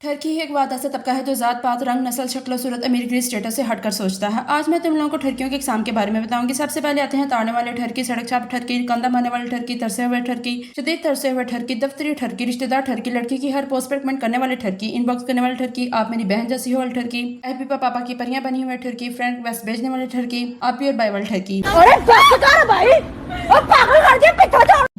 ठरकी एक वादा से तबका है जो ज़ात पात रंग नस्ल शक्ल सूरत अमीर गृह स्टेटस से हटकर सोचता है। आज मैं तुम लोगों को ठरकियों के एग्जाम के बारे में बताऊंगी। सबसे पहले आते हैं ताड़ने वाले ठरकी, सड़क छाप ठरकी, कंधा मारने वाले ठरकी, तरसे हुए ठरकी, शदीद तरसे हुए ठरकी, दफ्तरी ठरकी, रिश्तेदार ठरकी, लड़की की हर पोस्ट पर कमेंट करने वाले ठरकी, इनबॉक्स करने वाले ठरकी, आप मेरी बहन जैसी हो वाले ठरकी, एफबी पर पापा की परियां बनी हुई ठरकी, फ्रेंड रिक्वेस्ट भेजने वाले ठरकी, आप भी और बाय वाले ठरकी।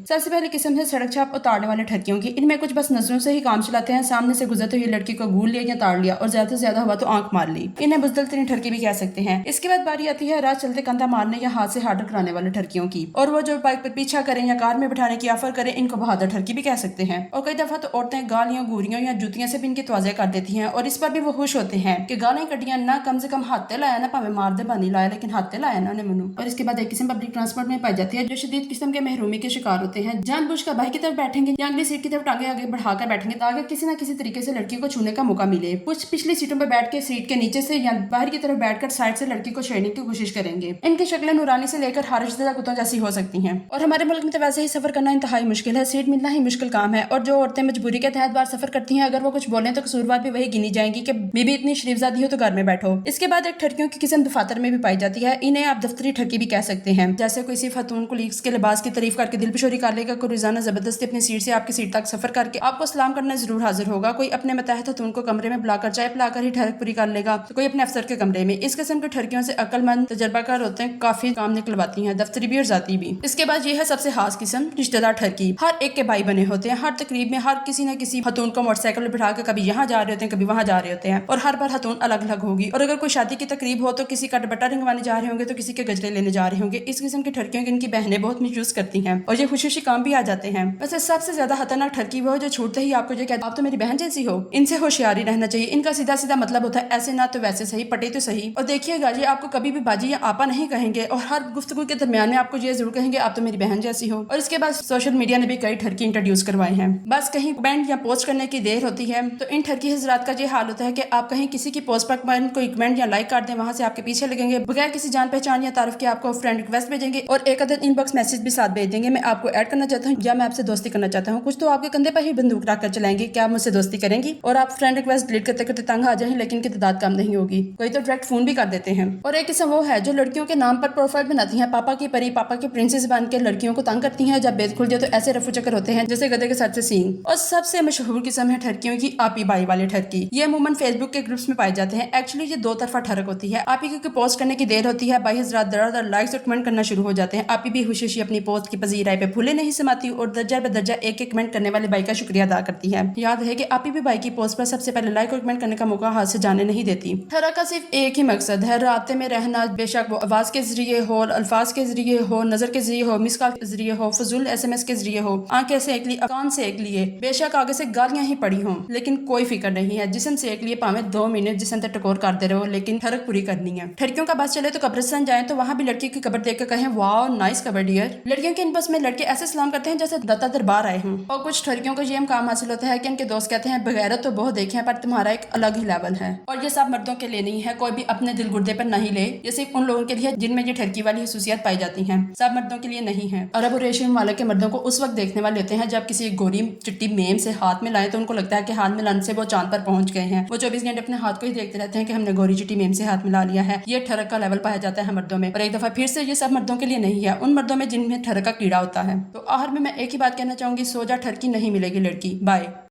सबसे पहले किस्म है सड़क छाप उतारने वाले ठरकियों की। इनमें कुछ बस नजरों से ही काम चलाते हैं, सामने से गुजरते हुए लड़की को घूर लिया या ताड़ लिया और ज्यादा से ज्यादा हुआ तो आंख मार ली। इन्हें बुजदल तरीन ठरकी भी कह सकते हैं। इसके बाद बारी आती है रात चलते कंधा मारने या हाथ से हार्डर कराने वाले ठरकियों की, और वो जो बाइक पर पीछा करें या कार में बिठाने की ऑफर करें, इनको बहादुर ठरकी भी कह सकते हैं। और कई दफा तो औरतें गालियां गोरियों या जूतियां से भी इनकी तवाज़े कर देती हैं, और इस पर भी वो खुश होते हैं कि गालें कटियां ना, कम से कम हाथे लाया ना, भावे मार दे बानी लाया, लेकिन हाथे लाया ना मनु। और इसके बाद एक किस्म पब्लिक ट्रांसपोर्ट में पाई जाती है जो शदीद किस्म के महरूमी के शिकार होते हैं। जानबूझ कर बाइक की तरफ बैठेंगे या अगली सीट की तरफ टांगे आगे बढ़ाकर बैठेंगे ताकि किसी न किसी तरीके से लड़की को छूने का मौका मिले। कुछ पिछली सीटों पर बैठ के सीट के नीचे से या बाहर की तरफ बैठकर साइड से लड़की को छेड़ने की कोशिश करेंगे। इनकी शक्लें नूरानी से लेकर हारिशदा कुत्तों जैसी हो सकती हैं। और हमारे मुल्क में तो वैसे ही सफर करना इंतहाई मुश्किल है, सीट मिलना ही मुश्किल काम है। और जो औरतें मजबूरी के तहत बाहर सफर करती हैं, अगर वो कुछ बोलें तो कसूरवार भी वही गिनी जाएंगी कि बीबी इतनी शरीफजादी हो तो घर में बैठो। इसके बाद एक ठरकियों की किस्म दफातर में भी पाई जाती है। इन्हें आप दफ्तरी ठरकी भी कह सकते हैं। जैसे कोई सी खतून कुलीग्स के लिबास की तारीफ करके दिल पेशोरी कर लेगा, कोई रोजाना जबरदस्ती अपनी सीट से आपकी सीट तक सफर करके आपको सलाम करने जरूर हाजिर होगा, कोई अपने मतहत खतून को कमरे में बुलाकर चाय पिलाकर ही ठहरक पूरी कर लेगा, तो कोई अपने अफसर के कमरे में। इस किस्म की ठरकियों से अक्लमंद तजर्बाकार होते हैं, काफी काम निकलवाती हैं, दफ्तरी भी और जाती भी। इसके बाद ये है सबसे खास किस्म रिश्तेदार ठरकी। हर एक के भाई बने होते हैं। हर तकरीब में हर किसी न किसी खतून को मोटरसाइकिल पर बिठा के कभी यहाँ जा रहे होते हैं, कभी वहाँ जा रहे होते हैं, और हर बार खतून अलग अलग होगी। और अगर कोई शादी की तकरीब हो तो किसी का दुपट्टा रंगवाने जा रहे होंगे तो किसी के गजरे लेने जा रहे होंगे। इस किस्म की ठरकियों की इनकी बहनें बहुत मिसयूज करती हैं और ये खुशी काम भी आ जाते हैं। वैसे सबसे ज्यादा खतरनाक ठरकी वो जो छूटते ही आपको जो कहते आप तो मेरी बहन जैसी हो। इनसे होशियारी रहना चाहिए। इनका सीधा सीधा मतलब होता है ऐसे ना तो वैसे सही, पटे तो सही। और देखिएगा ये आपको कभी भी बाजी या आपा नहीं कहेंगे, और हर गुफ्तगू के दरमियान में आपको ये जरूर कहेंगे आप तो मेरी बहन जैसी हो। और इसके बाद सोशल मीडिया ने भी कई ठरकी इंट्रोड्यूस करवाए हैं। बस कहीं कमेंट या पोस्ट करने की देर होती है तो इन ठरकी हजरात का ये हाल होता है कि आप कहीं किसी की पोस्ट पर कोई कमेंट या लाइक कर दें, वहां से आपके पीछे लगेंगे, बगैर किसी जान पहचान या तारीफ के आपको फ्रेंड रिक्वेस्ट भेजेंगे और एक अदद इनबॉक्स मैसेज भी साथ भेज देंगे, मैं आपको ऐड करना चाहता हूँ या मैं आपसे दोस्ती करना चाहता हूँ। कुछ तो आपके कंधे पर ही बंदूक रख कर चलाएंगे, क्या मुझसे दोस्ती करेंगी? और आप फ्रेंड रिक्वेस्ट डिलीट करते करते तंग आ जाएं, लेकिन की तादाद कम नहीं होगी। कोई तो डायरेक्ट फोन भी कर देते हैं। और एक किस्म वो है जो लड़कियों के नाम पर प्रोफाइल बनाती हैं, पापा की परी, पापा की प्रिंसेस बन के लड़कियों को तंग करती हैं। जब बेद खुल जाए तो ऐसे रफू चक्कर होते हैं जैसे गधे के सर से सींग। और सबसे मशहूर किस्म है ठरकियों की आपी बाई वाले ठरकी। ये अमूमन फेसबुक के ग्रुप्स में पाए जाते हैं। एक्चुअली ये दो तरफा ठरक होती है। आपी की पोस्ट करने की देर होती है, बाई हजरात दर लाइक्स और कमेंट करना शुरू हो जाते हैं। आपी भी खुशी अपनी पोस्ट की पजीराई पे फूले नहीं समाती और दर्जा बदर्जा एक एक कमेंट करने वाले बाई का शुक्रिया अदा करती है। याद है कि आपी भी बाई की पोस्ट पर सबसे पहले लाइक और कमेंट करने का मौका हाथ से जाने नहीं देती। ठरक का सिर्फ एक ही मकसद है, रास्ते में रहना। बेशक वो आवाज के जरिए हो, अल्फाज के जरिए हो, नजर के जरिए हो, मिस कॉल के जरिए हो, फजूल SMS के जरिए हो, आंखें सेक ली, कान सेक लिए, बेशक आगे से गालियां ही पड़ी हों, लेकिन कोई फिक्र नहीं है। जिसम सेक लिए पावे 2 मिनट जिसम तक टकोर करते रहो, लेकिन ठरक पूरी करनी है। ठरकियों का बस चले तो कब्रिस्तान जाए तो वहां भी लड़की की कब्र देख कर कहें वाह नाइस कब्र डियर। लड़कियों के इनबॉक्स में लड़के ऐसे सलाम करते हैं जैसे दत्ता दरबार आए हों। और कुछ ठरकियों को ये काम हासिल होता है कि उनके दोस्त कहते हैं बगैरत तो बहुत देखे हैं पर तुम्हारा एक अलग ही लेवल है। और ये सब मर्दों के लिए नहीं है, कोई भी अपने दिल गुर्दे पर नहीं ले। ये सिर्फ उन लोगों के लिए जिनमें ये ठरकी वाली खसूसियत पाई जाती हैं, सब मर्दों के लिए नहीं है। अरब और एशियन वाले के मर्दों को उस वक्त देखने वाले होते हैं जब किसी गोरी चिट्टी मेम से हाथ में लाए तो उनको लगता है कि हाथ मिलाने से वो चांद पर पहुंच गए हैं। वो 24 घंटे अपने हाथ को ही देखते रहते हैं कि हमने गोरी चिट्टी मेम से हाथ मिला लिया है। ये ठरक का लेवल पाया जाता है मर्दों में। और एक दफा फिर से ये सब मर्दों के लिए नहीं है, उन मर्दों में जिनमें ठरक का कीड़ा होता है। तो आखिर में मैं एक ही बात कहना चाहूंगी, सोजा ठरकी नहीं मिलेगी लड़की। बाय।